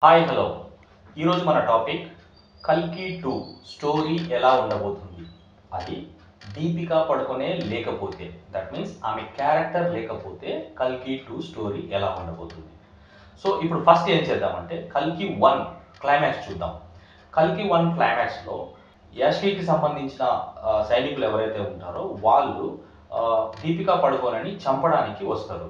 Hi hello ఈరోజు మన topic కల్కి 2 స్టోరీ ఎలా ఉండబోతుంది. అది దీపికా పడుకొనే లేకపోతే, దట్ మీన్స్ ఆమె క్యారెక్టర్ లేకపోతే కల్కి 2 స్టోరీ ఎలా ఉండబోతుంది. సో ఇప్పుడు ఫస్ట్ ఏం చేద్దామంటే కల్కి 1 క్లైమాక్స్ చూద్దాం. కల్కి 1 క్లైమాక్స్లో యాష్కి సంబంధించిన సైనికులు ఎవరైతే ఉంటారో వాళ్ళు దీపికా పడుకోనని చంపడానికి వస్తారు.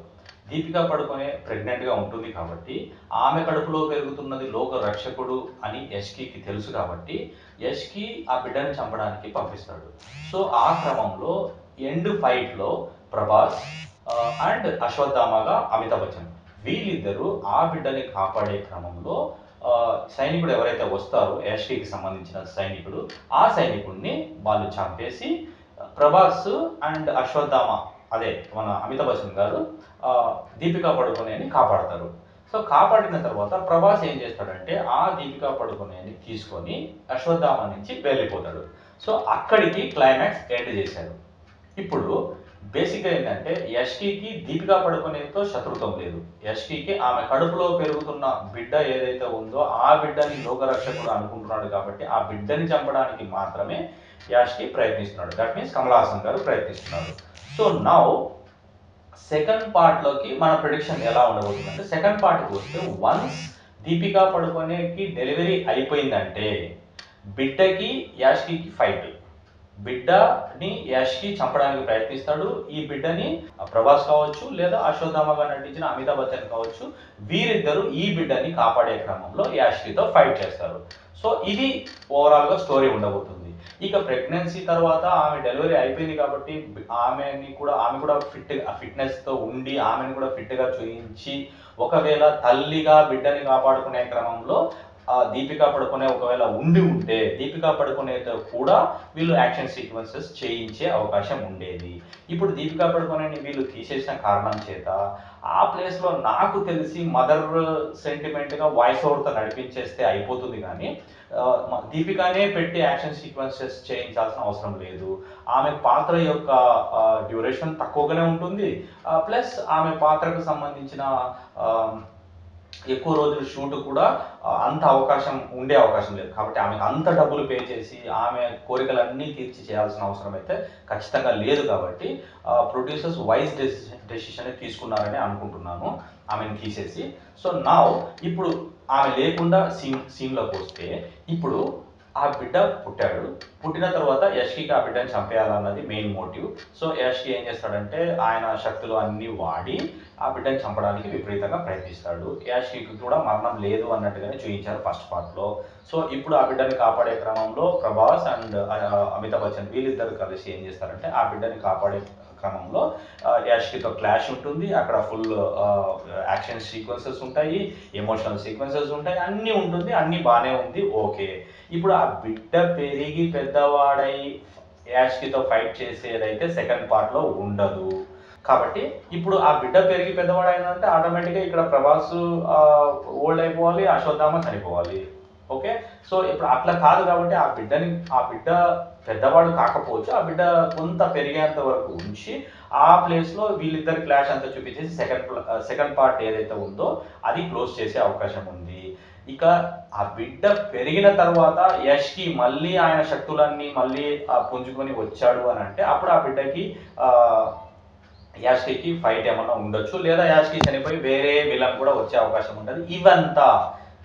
దీపికా పడుకొనే ప్రెగ్నెంట్గా ఉంటుంది కాబట్టి ఆమె కడుపులో పెరుగుతున్నది లోక రక్షకుడు అని యష్కి తెలుసు కాబట్టి యష్కి ఆ బిడ్డని చంపడానికి పంపిస్తాడు. సో ఆ క్రమంలో ఎండ్ ఫైట్లో ప్రభాస్ అండ్ అశ్వత్థామగా అమితాబ్ బచ్చన్ వీళ్ళిద్దరూ ఆ బిడ్డని కాపాడే క్రమంలో సైనికుడు ఎవరైతే వస్తారో యష్కి సంబంధించిన సైనికుడు ఆ సైనికుడిని వాళ్ళు చంపేసి ప్రభాస్ అండ్ అశ్వత్థామ అదే మన అమితాబ్ బచ్చన్ గారు దీపికా పడుకొనేని కాపాడతారు. సో కాపాడిన తర్వాత ప్రభాస్ ఏం చేస్తాడంటే ఆ దీపికా పడుకొనేని తీసుకొని అశ్వత్థామ నుంచి వెళ్ళిపోతాడు. సో అక్కడికి క్లైమాక్స్ ఎండ్ చేశారు. ఇప్పుడు బేసిక్గా ఏంటంటే యష్కి దీపికా పడుకొనేతో శత్రుత్వం లేదు. యష్కి ఆమె కడుపులో పెరుగుతున్న బిడ్డ ఏదైతే ఉందో ఆ బిడ్డని లోకరక్షకుడు అనుకుంటున్నాడు కాబట్టి ఆ బిడ్డని చంపడానికి మాత్రమే యాష్కి ప్రయత్నిస్తున్నాడు. దట్ మీన్స్ కమల్ హాసన్ గారు ప్రయత్నిస్తున్నారు. సో నౌ సెకండ్ పార్ట్లోకి మన ప్రిడిక్షన్ ఎలా ఉండబోతుంది అంటే సెకండ్ పార్ట్కి వస్తే వన్స్ దీపికా పడుకొనేకి డెలివరీ అయిపోయిందంటే బిడ్డకి యాష్కి ఫైట్, బిడ్డని యాష్కి చంపడానికి ప్రయత్నిస్తాడు. ఈ బిడ్డని ప్రభాస్ కావచ్చు లేదా అశ్వత్థామగా నటించిన అమితాబ్ బచ్చన్ కావచ్చు వీరిద్దరూ ఈ బిడ్డని కాపాడే క్రమంలో యాష్కితో ఫైట్ చేస్తారు. సో ఇది ఓవరాల్గా స్టోరీ ఉండబోతుంది. ఇక ప్రెగ్నెన్సీ తర్వాత ఆమె డెలివరీ అయిపోయింది కాబట్టి ఆమె కూడా ఫిట్నెస్తో ఉండి ఆమెను కూడా ఫిట్గా చూయించి ఒకవేళ తల్లిగా బిడ్డని కాపాడుకునే క్రమంలో దీపికా పడుకొనే ఒకవేళ ఉంటే దీపికా పడుకొనేతో కూడా వీళ్ళు యాక్షన్ సీక్వెన్సెస్ చేయించే అవకాశం ఉండేది. ఇప్పుడు దీపికా పడుకొనేని వీళ్ళు తీసేసిన కారణం చేత ఆ ప్లేస్లో నాకు తెలిసి మదర్ సెంటిమెంట్గా వాయిస్ ఓవర్తో నడిపించేస్తే అయిపోతుంది. కానీ దీపికానే పెట్టి యాక్షన్ సీక్వెన్సెస్ చేయించాల్సిన అవసరం లేదు. ఆమె పాత్ర యొక్క డ్యూరేషన్ తక్కువగానే ఉంటుంది. ప్లస్ ఆమె పాత్రకు సంబంధించిన ఎక్కువ రోజులు షూట్ కూడా అంత ఉండే అవకాశం లేదు. కాబట్టి ఆమెకు అంత డబ్బులు పే చేసి ఆమె కోరికలన్నీ తీర్చి చేయాల్సిన అవసరం అయితే ఖచ్చితంగా లేదు. కాబట్టి ప్రొడ్యూసర్స్ వైజ్ డెసిషన్ తీసుకున్నారని అనుకుంటున్నాను ఆమెను తీసేసి. సో నా ఇప్పుడు ఆమె లేకుండా సీన్లోకి వస్తే ఇప్పుడు ఆ బిడ్డ పుట్టిన తర్వాత యష్కి ఆ బిడ్డని చంపేయాలన్నది మెయిన్ మోటివ్. సో యష్కి ఏం చేస్తాడంటే ఆయన శక్తులు అన్నీ వాడి ఆ బిడ్డని చంపడానికి విపరీతంగా ప్రయత్నిస్తాడు. యష్కి కూడా మరణం లేదు అన్నట్టుగానే చూపించారు ఫస్ట్ పార్ట్లో. సో ఇప్పుడు ఆ బిడ్డని కాపాడే క్రమంలో ప్రభాస్ అండ్ అమితాబ్ బచ్చన్ వీళ్ళిద్దరు కలిసి ఏం చేస్తారంటే ఆ బిడ్డని కాపాడే క్రమంలో యాష్కితో క్లాష్ ఉంటుంది. అక్కడ ఫుల్ యాక్షన్ సీక్వెన్సెస్ ఉంటాయి, ఎమోషనల్ సీక్వెన్సెస్ ఉంటాయి, అన్నీ ఉంటుంది, అన్నీ బాగానే ఉంది, ఓకే. ఇప్పుడు ఆ బిడ్డ పెరిగి పెద్దవాడై యాష్కితో ఫైట్ చేసేదైతే సెకండ్ పార్ట్లో ఉండదు. కాబట్టి ఇప్పుడు ఆ బిడ్డ పెరిగి పెద్దవాడైనంటే ఆటోమేటిక్గా ఇక్కడ ప్రభాస్ ఓల్డ్ అయిపోవాలి, అశ్వత్థామ చనిపోవాలి. ఓకే. సో ఇప్పుడు అట్లా కాదు కాబట్టి ఆ బిడ్డ పెద్దవాడు కాకపోవచ్చు, ఆ బిడ్డ కొంత పెరిగేంత వరకు ఉంచి ఆ ప్లేస్లో వీళ్ళిద్దరి క్లాష్ అంతా చూపించేసి సెకండ్ పార్ట్ ఏదైతే ఉందో అది క్లోజ్ చేసే అవకాశం ఉంది. ఇక ఆ బిడ్డ పెరిగిన తర్వాత యష్కి మళ్ళీ ఆయన శక్తులన్నీ మళ్ళీ పుంజుకొని వచ్చాడు అని అంటే అప్పుడు ఆ బిడ్డకి యాష్కి ఫైట్ ఏమన్నా ఉండొచ్చు, లేదా యాష్కి చనిపోయి వేరే విలన్ కూడా వచ్చే అవకాశం ఉంటుంది. ఇవంతా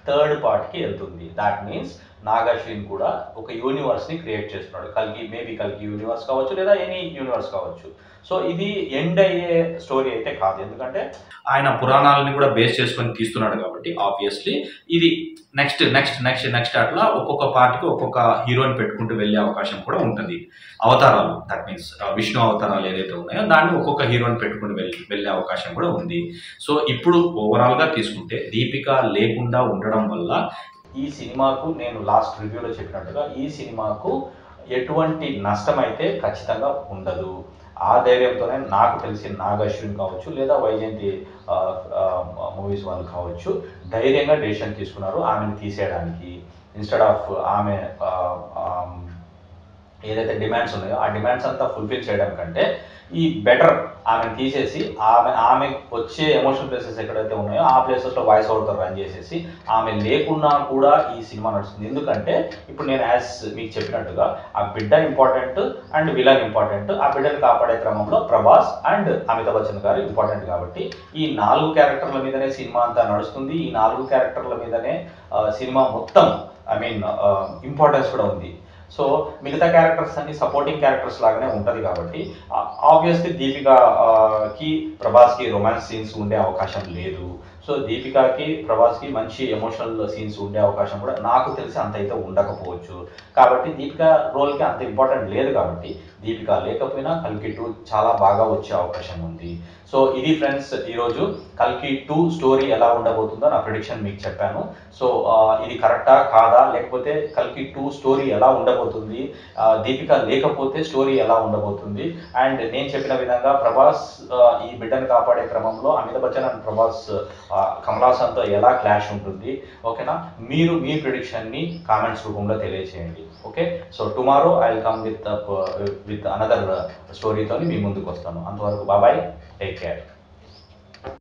థర్డ్ పార్ట్కి వెళ్తుంది. దాట్ మీన్స్ నాగార్జున కూడా ఒక యూనివర్స్ని క్రియేట్ చేస్తున్నాడు. కల్కి యూనివర్స్ కావచ్చు లేదా ఎనీ యూనివర్స్ కావచ్చు. సో ఇది ఎండ్ అయ్యే స్టోరీ అయితే కాదు, ఎందుకంటే ఆయన పురాణాలని కూడా బేస్ చేసుకొని తీస్తున్నాడు కాబట్టి ఆబ్వియస్లీ ఇది నెక్స్ట్ అట్లా ఒక్కొక్క పార్ట్కి ఒక్కొక్క హీరోని పెట్టుకుంటూ వెళ్ళే అవకాశం కూడా ఉంటుంది. అవతారాలు, దట్ మీన్స్ విష్ణు అవతారాలు ఏదైతే ఉన్నాయో దాన్ని ఒక్కొక్క హీరోని పెట్టుకుని వెళ్ళే అవకాశం కూడా ఉంది. సో ఇప్పుడు ఓవరాల్గా తీసుకుంటే దీపిక లేకుండా ఉండడం వల్ల ఈ సినిమాకు నేను లాస్ట్ రివ్యూలో చెప్పినట్టుగా ఈ సినిమాకు ఎటువంటి నష్టం అయితే ఖచ్చితంగా ఉండదు. ఆ ధైర్యంతోనే నాకు తెలిసి నాగార్జున కావచ్చు లేదా వైజయంతి మూవీస్ వాళ్ళు కావచ్చు ధైర్యంగా డెసిషన్ తీసుకున్నారు ఆమెను తీసేయడానికి. ఇన్స్టెడ్ ఆఫ్ ఆమె ఏదైతే డిమాండ్స్ ఉన్నాయో ఆ డిమాండ్స్ అంతా ఫుల్ఫిల్ చేయడం కంటే ఈ బెటర్ ఆమెను తీసేసి ఆమె వచ్చే ఎమోషనల్ ప్లేసెస్ ఎక్కడైతే ఉన్నాయో ఆ ప్లేసెస్లో వాయిస్ ఓవర్తో రన్ చేసేసి ఆమె లేకున్నా కూడా ఈ సినిమా నడుస్తుంది. ఎందుకంటే ఇప్పుడు నేను యాజ్ మీకు చెప్పినట్టుగా ఆ బిడ్డ ఇంపార్టెంట్ అండ్ విలన్ ఇంపార్టెంట్. ఆ బిడ్డను కాపాడే క్రమంలో ప్రభాస్ అండ్ అమితాబ్ బచ్చన్ గారు ఇంపార్టెంట్. కాబట్టి ఈ 4 క్యారెక్టర్ల మీదనే సినిమా అంతా నడుస్తుంది. ఈ 4 క్యారెక్టర్ల మీదనే సినిమా మొత్తం ఐ మీన్ ఇంపార్టెన్స్ కూడా ఉంది. సో మిగతా క్యారెక్టర్స్ అన్ని సపోర్టింగ్ క్యారెక్టర్స్ లాగానే ఉంటుంది. కాబట్టి ఆబ్వియస్లీ దీపికాకి ప్రభాస్కి రొమాన్స్ సీన్స్ ఉండే అవకాశం లేదు. సో దీపికాకి ప్రభాస్కి మంచి ఎమోషనల్ సీన్స్ ఉండే అవకాశం కూడా నాకు తెలిసి అంత అయితే ఉండకపోవచ్చు. కాబట్టి దీపిక రోల్కి అంత ఇంపార్టెంట్ లేదు. కాబట్టి దీపిక లేకపోయినా కల్కి 2 చాలా బాగా వచ్చే అవకాశం ఉంది. సో ఇది ఫ్రెండ్స్, ఈరోజు కల్కి 2 స్టోరీ ఎలా ఉండబోతుందో నా ప్రిడిక్షన్ మీకు చెప్పాను. సో ఇది కరెక్టా కాదా, లేకపోతే కల్కి 2 స్టోరీ ఎలా ఉండబోతుంది, దీపిక లేకపోతే స్టోరీ ఎలా ఉండబోతుంది, అండ్ నేను చెప్పిన విధంగా ప్రభాస్ ఈ బిడ్డను కాపాడే క్రమంలో అమితాబ్ బచ్చన్ అండ్ ప్రభాస్ కమల్ హాసన్తో ఎలా క్లాష్ ఉంటుంది. ఓకేనా, మీరు మీ ప్రిడిక్షన్ని కామెంట్స్ రూపంలో తెలియజేయండి. Okay, so tomorrow I will come with another స్టోరీతో మీ ముందుకు వస్తాను. అంతవరకు బాబాయ్, టేక్ కేర్.